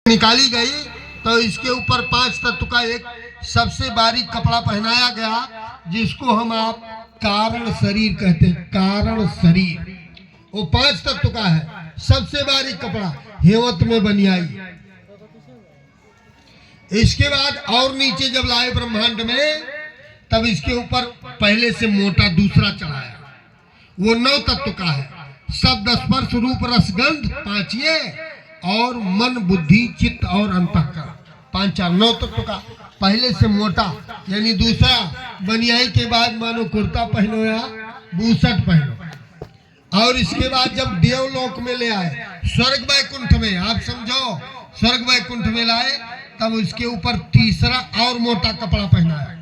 निकाली गई तो इसके ऊपर 5 तत्व का एक सबसे बारीक कपड़ा पहनाया गया, जिसको हम आप कारण शरीर कहते हैं। कारण शरीर वो 5 तत्व का है, सबसे बारीक कपड़ा हेवत में बनियाई। इसके बाद और नीचे जब लाए ब्रह्मांड में, तब इसके ऊपर पहले से मोटा दूसरा चढ़ाया। वो 9 तत्व का है, शब्द स्पर्श रूप रस गंध 5 ये, और मन बुद्धि चित्त और अंतःकरण 5-9 तत्व का। पहले से मोटा यानी दूसरा बनियाई के बाद मानो कुर्ता पहनो या बूसट पहनो। और इसके बाद जब देवलोक में ले आए, स्वर्ग वैकुंठ में, आप समझो स्वर्ग वैकुंठ में लाए, तब उसके ऊपर तीसरा और मोटा कपड़ा पहनाया।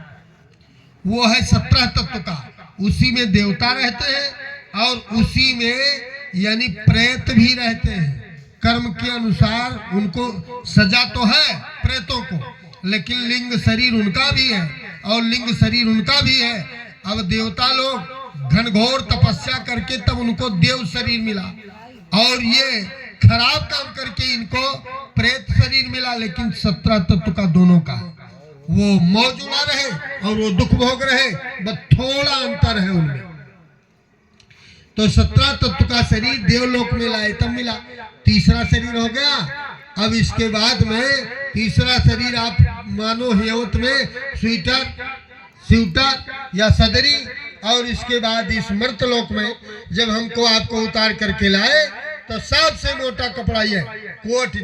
वो है 17 तत्व का। उसी में देवता रहते हैं और उसी में यानी प्रेत भी रहते हैं। कर्म के अनुसार उनको सजा तो है प्रेतों को, लेकिन लिंग शरीर उनका भी है और लिंग शरीर उनका भी है। अब देवता लोग घनघोर तपस्या करके तब उनको देव शरीर मिला, और ये खराब काम करके इनको प्रेत शरीर मिला। लेकिन 17 तत्व का दोनों का, वो मौजूदा रहे और वो दुख भोग रहे, बस थोड़ा अंतर है उनमें। तो 17 तत्व का शरीर देवलोक में लाए तब मिला, तीसरा शरीर हो गया। अब इसके बाद में तीसरा शरीर आप मानो हेवत में स्वीटर या सदरी, और इसके बाद इस मर्तलोक में जब हमको आपको उतार करके लाए, तो सबसे मोटा कपड़ा ये कोट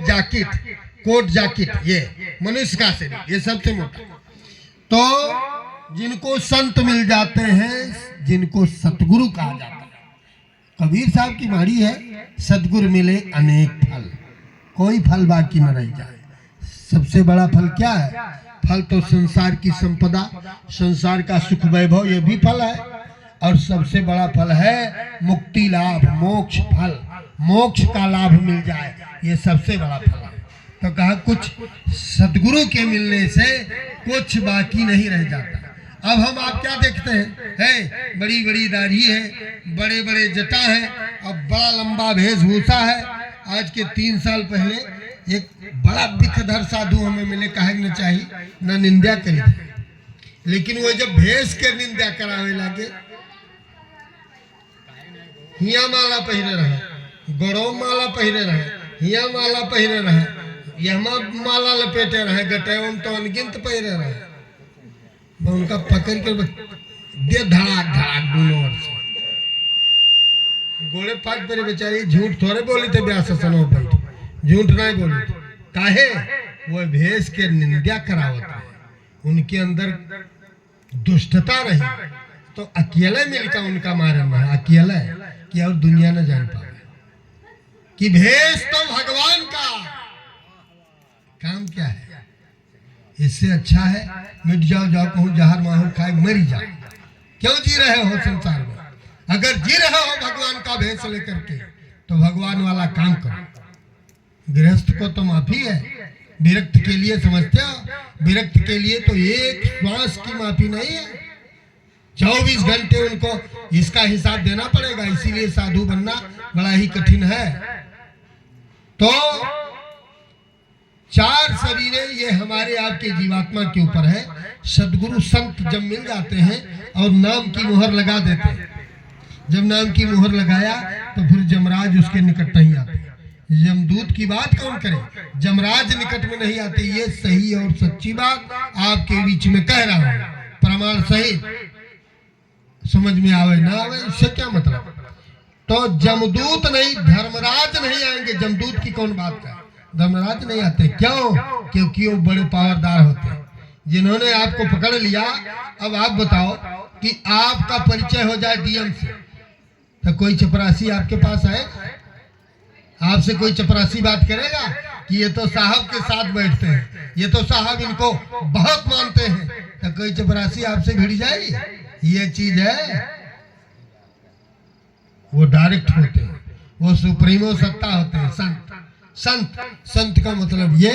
जाकिट ये मनुष्य का शरीर, ये सबसे मोटा। तो जिनको संत मिल जाते हैं, जिनको सतगुरु कहा जाता है, कबीर साहब की वाणी है, सतगुरु मिले अनेक फल, कोई फल बाकी न रह जाए। सबसे बड़ा फल क्या है? फल तो संसार की संपदा, संसार का सुख वैभव, ये भी फल है। और सबसे बड़ा फल है मुक्ति लाभ, मोक्ष फल, मोक्ष का लाभ मिल जाए, ये सबसे बड़ा फल है। तो कहा कुछ सतगुरु के मिलने से कुछ बाकी नहीं रह जाता। अब हम आप क्या देखते हैं, बड़ी बड़ी दाढ़ी है, बड़े बड़े जटा है, अब बड़ा लंबा वेशभूषा है। आज के 3 साल पहले एक बड़ा बिखधर साधु हमें मिले, कहे न चाहिए न निंदा करी, लेकिन वो जब भेष के निंदा करावे लगे, हिया माला पहने रहे, गड़ो माला पहने रहे, हिया माला पहने रहे, यहमा माला लपेटे रहे, गटेवम तो अनगिनत पहने रहे। उनका पकड़ के दे धड़ाक धड़ाक दोनों ओर से गोले फाट पर बेचारी। झूठ थोड़े बोली थे, ब्यासन हो बैठ, झूठ नहीं बोली थे। काहे? वो भेष के निंदा करावत है, उनके अंदर दुष्टता रही, तो अकेले मिलकर उनका मारना है, अकेला है कि और दुनिया न जान पाए कि भेष तो भगवान का काम क्या है। इससे अच्छा है मिट जाओ, कहूँ जहर माहौल खाए मरी जाओ। क्यों जी रहे हो संसार में? अगर जी रहे हो भगवान का भेष लेकर के, तो भगवान वाला काम करो। गृहस्थ को तो माफी है, विरक्त के लिए समझते हो? विरक्त के लिए तो एक श्वास की माफी नहीं है, 24 घंटे उनको इसका हिसाब देना पड़ेगा। इसीलिए साधु बनना बड़ा ही कठिन है। तो 4 शरीरें ये हमारे आपके जीवात्मा के ऊपर है। सदगुरु संत जब मिल जाते हैं और नाम की मुहर लगा देते हैं, जब नाम की मुहर लगाया तो फिर जमराज उसके निकट नहीं आते। यमदूत की बात कौन करे, जमराज निकट में नहीं आते। ये सही और सच्ची बात आपके बीच में कह रहा हूं, प्रमाण सहित। समझ में आवे ना आवे इससे क्या मतलब? तो जमदूत नहीं, धर्मराज नहीं आएंगे। जमदूत की कौन बात करे, धर्मराज नहीं आते। क्यों? क्योंकि वो बड़े पावरदार होते हैं। जिन्होंने आपको पकड़ लिया, अब आप बताओ कि आपका परिचय हो जाए डीएम से, तो कोई चपरासी आपके पास आए? आपसे कोई चपरासी बात करेगा कि ये तो साहब के साथ बैठते हैं, ये तो साहब इनको बहुत मानते हैं, तो कोई चपरासी आपसे भिड़ जाएगी? ये चीज है, वो डायरेक्ट होते हैं, वो सुप्रीमो सत्ता होते हैं, संत। संत का मतलब ये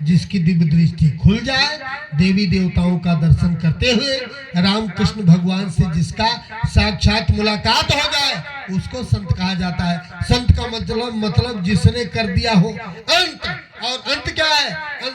जिसकी दिव्य दृष्टि खुल जाए, देवी देवताओं का दर्शन करते हुए रामकृष्ण भगवान से जिसका साक्षात मुलाकात हो जाए, उसको संत कहा जाता है। संत का मतलब जिसने कर दिया हो अंत, और अंत क्या है? है